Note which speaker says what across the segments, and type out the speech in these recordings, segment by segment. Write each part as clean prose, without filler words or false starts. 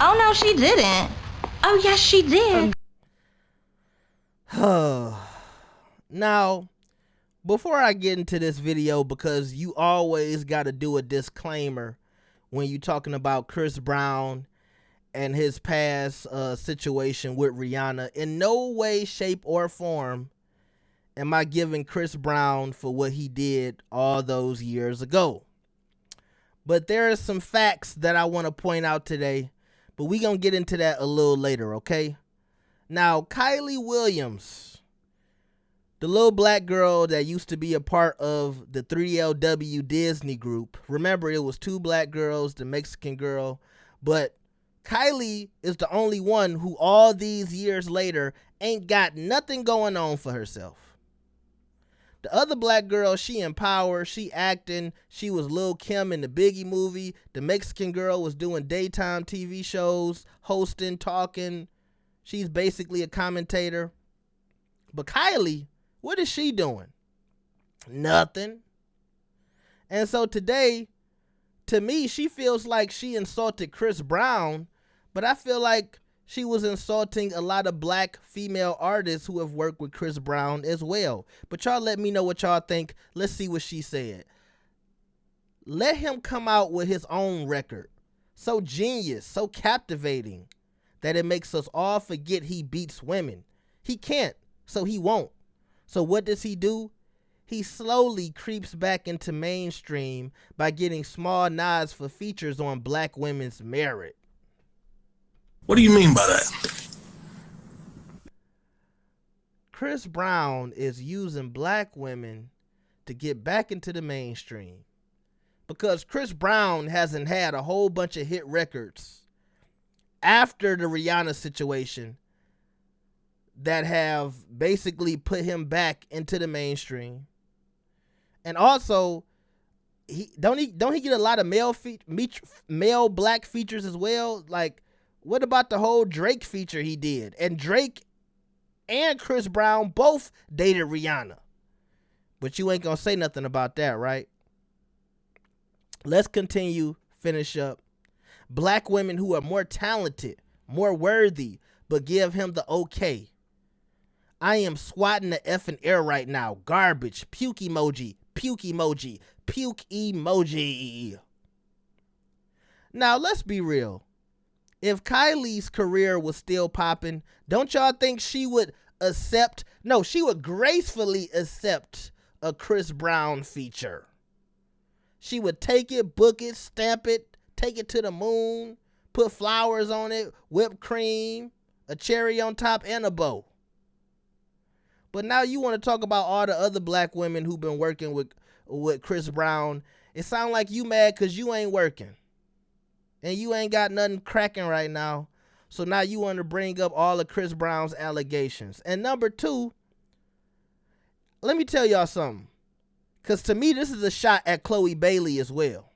Speaker 1: Oh, no, she didn't. Oh, yes, she did.
Speaker 2: Now, before I get into this video, because you always got to do a disclaimer when you're talking about Chris Brown and his past situation with Rihanna. In no way, shape, or form am I giving Chris Brown for what he did all those years ago. But there are some facts that I want to point out today, but we're going to get into that a little later, okay? Now, Kylie Williams, the little black girl that used to be a part of the 3LW Disney group. Remember, it was two black girls, the Mexican girl, but Kylie is the only one who all these years later ain't got nothing going on for herself. The other black girl, she in power, she acting, she was Lil' Kim in the Biggie movie. The Mexican girl was doing daytime TV shows, hosting, talking. She's basically a commentator. But Kylie, what is she doing? Nothing. And so today, to me, she feels like she insulted Chris Brown, but I feel like she was insulting a lot of black female artists who have worked with Chris Brown as well. But y'all let me know what y'all think. Let's see what she said. Let him come out with his own record. So genius, so captivating, that it makes us all forget he beats women. He can't, so he won't. So what does he do? He slowly creeps back into mainstream by getting small nods for features on black women's merit.
Speaker 3: What do you mean by that?
Speaker 2: Chris Brown is using black women to get back into the mainstream because Chris Brown hasn't had a whole bunch of hit records after the Rihanna situation that have basically put him back into the mainstream. And also, don't he get a lot of male black features as well? Like, what about the whole Drake feature he did? And Drake and Chris Brown both dated Rihanna. But you ain't gonna say nothing about that, right? Let's continue, finish up. Black women who are more talented, more worthy, but give him the okay. I am swatting the effing air right now. Garbage. Puke emoji. Puke emoji. Puke emoji. Now, let's be real. If Kylie's career was still popping, don't y'all think she would accept? No, she would gracefully accept a Chris Brown feature. She would take it, book it, stamp it, take it to the moon, put flowers on it, whipped cream, a cherry on top, and a bow. But now you want to talk about all the other black women who've been working with Chris Brown. It sounds like you mad because you ain't working. And you ain't got nothing cracking right now. So now you want to bring up all of Chris Brown's allegations. And number two, let me tell y'all something. Because to me, this is a shot at Chloe Bailey as well.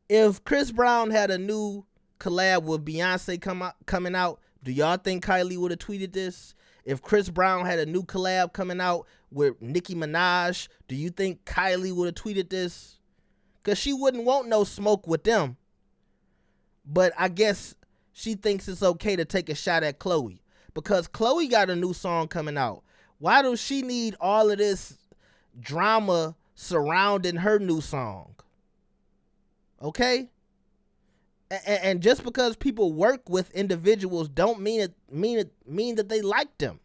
Speaker 2: If Chris Brown had a new collab with Beyonce coming out, do y'all think Kylie would have tweeted this? If Chris Brown had a new collab coming out with Nicki Minaj, do you think Kylie would have tweeted this? Because she wouldn't want no smoke with them. But I guess she thinks it's okay to take a shot at Chloe. Because Chloe got a new song coming out. Why does she need all of this drama surrounding her new song? Okay? And just because people work with individuals don't mean that they like them.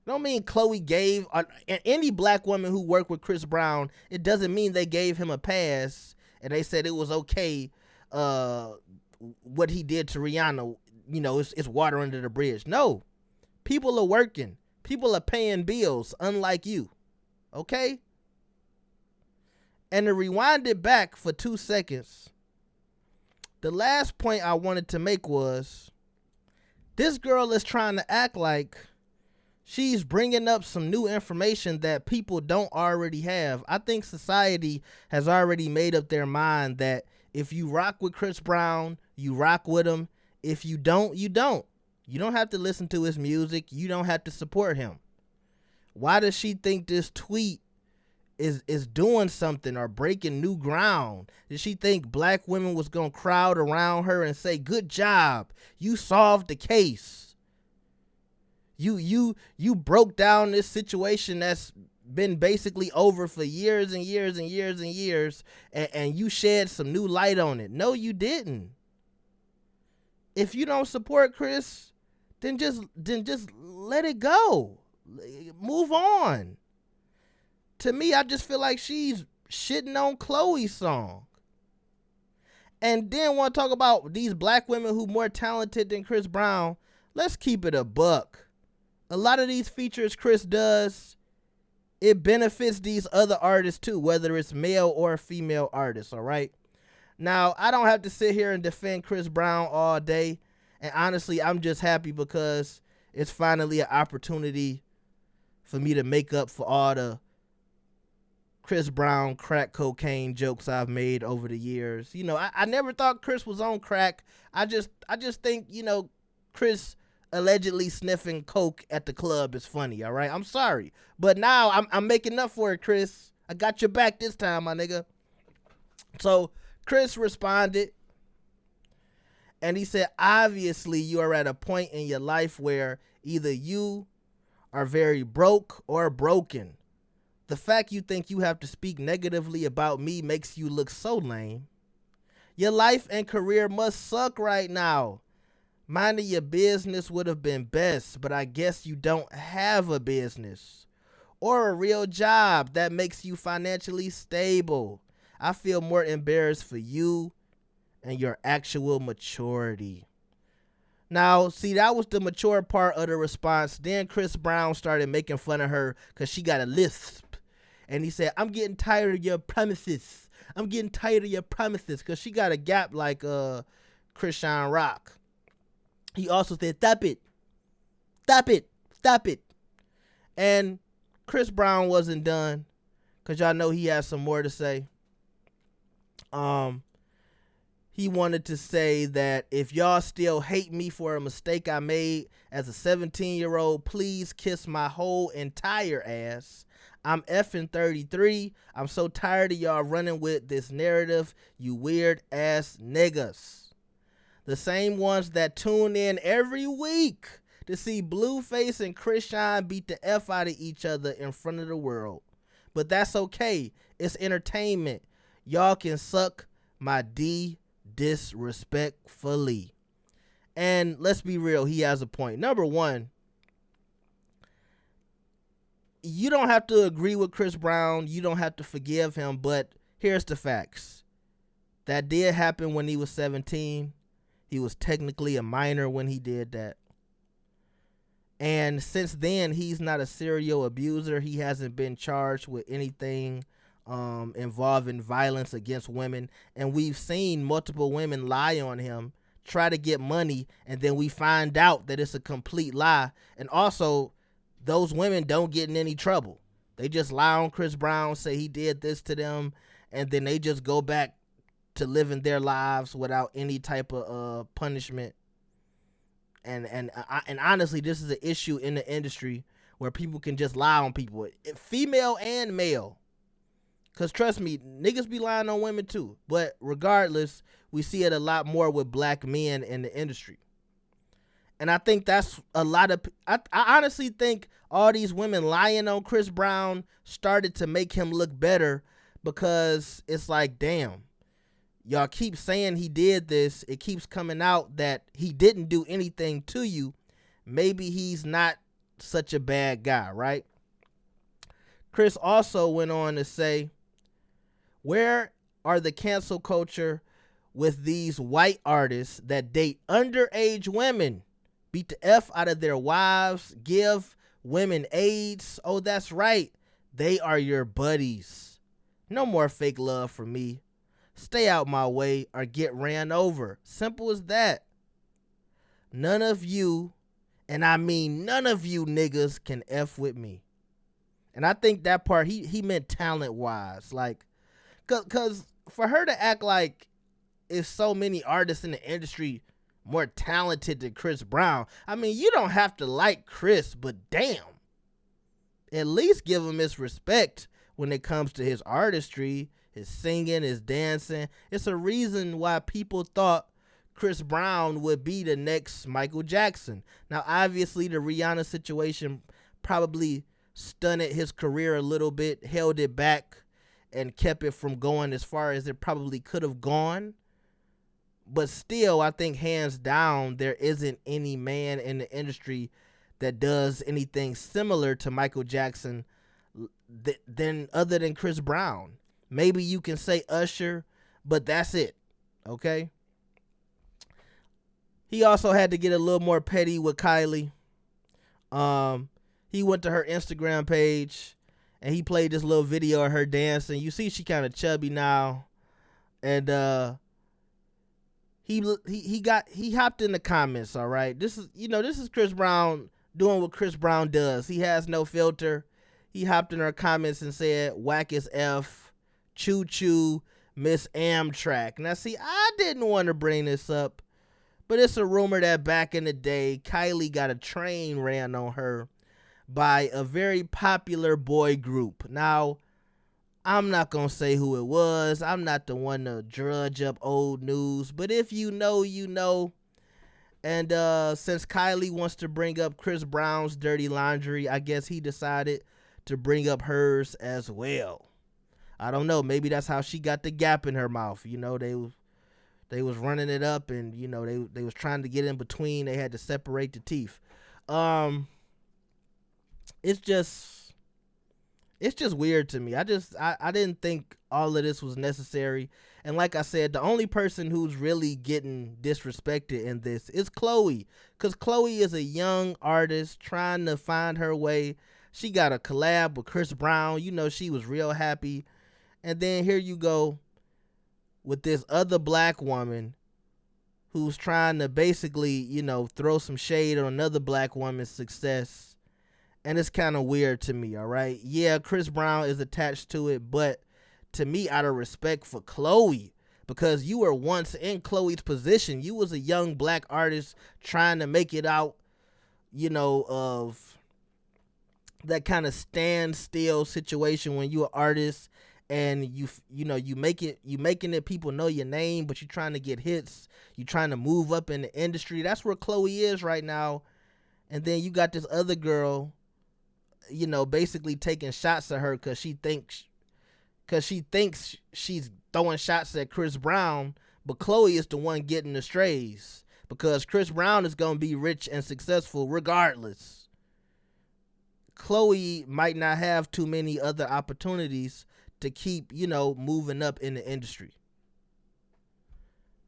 Speaker 2: Don't mean Chloe gave any black woman who worked with Chris Brown. It doesn't mean they gave him a pass and they said it was okay. What he did to Rihanna, you know, it's water under the bridge. No, people are working. People are paying bills, unlike you. Okay. And to rewind it back for 2 seconds, the last point I wanted to make was this girl is trying to act like she's bringing up some new information that people don't already have. I think society has already made up their mind that if you rock with Chris Brown, you rock with him. If you don't, you don't. You don't have to listen to his music. You don't have to support him. Why does she think this tweet is doing something or breaking new ground? Did she think black women was gonna crowd around her and say, "Good job, you solved the case. You broke down this situation that's been basically over for years and years and years and years, and you shed some new light on it"? No, you didn't. If you don't support Chris, then just let it go. Move on. To me, I just feel like she's shitting on Chloe's song. And then want to talk about these black women who more talented than Chris Brown. Let's keep it a buck. A lot of these features Chris does, it benefits these other artists too, whether it's male or female artists, all right? Now, I don't have to sit here and defend Chris Brown all day. And honestly, I'm just happy because it's finally an opportunity for me to make up for all the Chris Brown crack cocaine jokes I've made over the years. You know, I never thought Chris was on crack. I just think, you know, Chris allegedly sniffing coke at the club is funny, all right? I'm sorry. But now I'm making up for it, Chris. I got your back this time, my nigga. So Chris responded, and he said, obviously you are at a point in your life where either you are very broke or broken. The fact you think you have to speak negatively about me makes you look so lame. Your life and career must suck right now. Minding your business would have been best, but I guess you don't have a business or a real job that makes you financially stable. I feel more embarrassed for you and your actual maturity. Now, see, that was the mature part of the response. Then Chris Brown started making fun of her because she got a lisp. And he said, I'm getting tired of your promises. I'm getting tired of your promises, because she got a gap like ChriseanRock. He also said, stop it. Stop it. Stop it. And Chris Brown wasn't done, because y'all know he has some more to say. He wanted to say that if y'all still hate me for a mistake I made as a 17-year-old, please kiss my whole entire ass. I'm effing 33. I'm so tired of y'all running with this narrative, you weird ass niggas. The same ones that tune in every week to see Blueface and Chrisean beat the F out of each other in front of the world. But that's okay. It's entertainment. Y'all can suck my D disrespectfully. And let's be real, he has a point. Number one, you don't have to agree with Chris Brown. You don't have to forgive him, but here's the facts. That did happen when he was 17. He was technically a minor when he did that. And since then, he's not a serial abuser. He hasn't been charged with anything involving violence against women. And we've seen multiple women lie on him, try to get money, and then we find out that it's a complete lie. And also, those women don't get in any trouble. They just lie on Chris Brown, say he did this to them, and then they just go back to living their lives without any type of punishment. And honestly, this is an issue in the industry where people can just lie on people, female and male. Because trust me, niggas be lying on women too. But regardless, we see it a lot more with black men in the industry. And I think that's a lot of, I honestly think all these women lying on Chris Brown started to make him look better, because it's like, damn, y'all keep saying he did this. It keeps coming out that he didn't do anything to you. Maybe he's not such a bad guy, right? Chris also went on to say, where are the cancel culture with these white artists that date underage women, beat the F out of their wives, give women AIDS? Oh, that's right. They are your buddies. No more fake love for me. Stay out my way or get ran over. Simple as that. None of you, and I mean none of you niggas, can F with me. And I think that part, he meant talent-wise. Like, because for her to act like if so many artists in the industry more talented than Chris Brown, I mean, you don't have to like Chris, but damn, at least give him his respect when it comes to his artistry, his singing, his dancing. It's a reason why people thought Chris Brown would be the next Michael Jackson. Now, obviously, the Rihanna situation probably stunted his career a little bit, held it back, and kept it from going as far as it probably could have gone. But still, I think hands down, there isn't any man in the industry that does anything similar to Michael Jackson than other than Chris Brown. Maybe you can say Usher, but that's it. Okay? He also had to get a little more petty with Kylie. He went to her Instagram page and he played this little video of her dancing. You see she kind of chubby now. And he hopped in the comments, all right? This is Chris Brown doing what Chris Brown does. He has no filter. He hopped in her comments and said, "Whack as F, choo choo, Miss Amtrak." Now see, I didn't want to bring this up, but it's a rumor that back in the day, Kylie got a train ran on her by a very popular boy group. Now, I'm not going to say who it was. I'm not the one to drudge up old news, but if you know, you know. And since Kylie wants to bring up Chris Brown's dirty laundry, I guess he decided to bring up hers as well. I don't know. Maybe that's how she got the gap in her mouth. You know, they was running it up, and you know they was trying to get in between. They had to separate the teeth. It's just weird to me. I didn't think all of this was necessary. And like I said, the only person who's really getting disrespected in this is Chloe, because Chloe is a young artist trying to find her way. She got a collab with Chris Brown. You know, she was real happy. And then here you go with this other black woman who's trying to basically, you know, throw some shade on another black woman's success. And it's kind of weird to me, all right? Yeah, Chris Brown is attached to it, but to me, out of respect for Chloe, because you were once in Chloe's position. You was a young black artist trying to make it out, you know, of that kind of standstill situation when you're an artist and you making it people know your name, but you're trying to get hits. You're trying to move up in the industry. That's where Chloe is right now. And then you got this other girl, you know, basically taking shots at her because she thinks she's throwing shots at Chris Brown, but Chloe is the one getting the strays because Chris Brown is going to be rich and successful regardless. Chloe might not have too many other opportunities to keep, you know, moving up in the industry.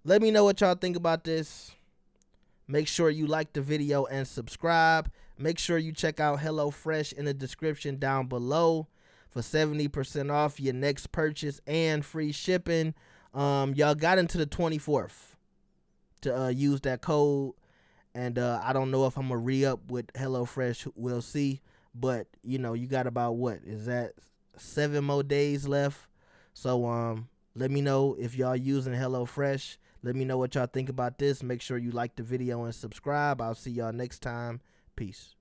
Speaker 2: Let me know what y'all think about this. Make sure you like the video and subscribe. Make sure you check out HelloFresh in the description down below for 70% off your next purchase and free shipping. Y'all got into the 24th to use that code. And I don't know if I'm going to re-up with HelloFresh. We'll see. But, you know, you got about, what, is that 7 more days left? So let me know if y'all using HelloFresh. Let me know what y'all think about this. Make sure you like the video and subscribe. I'll see y'all next time. Peace.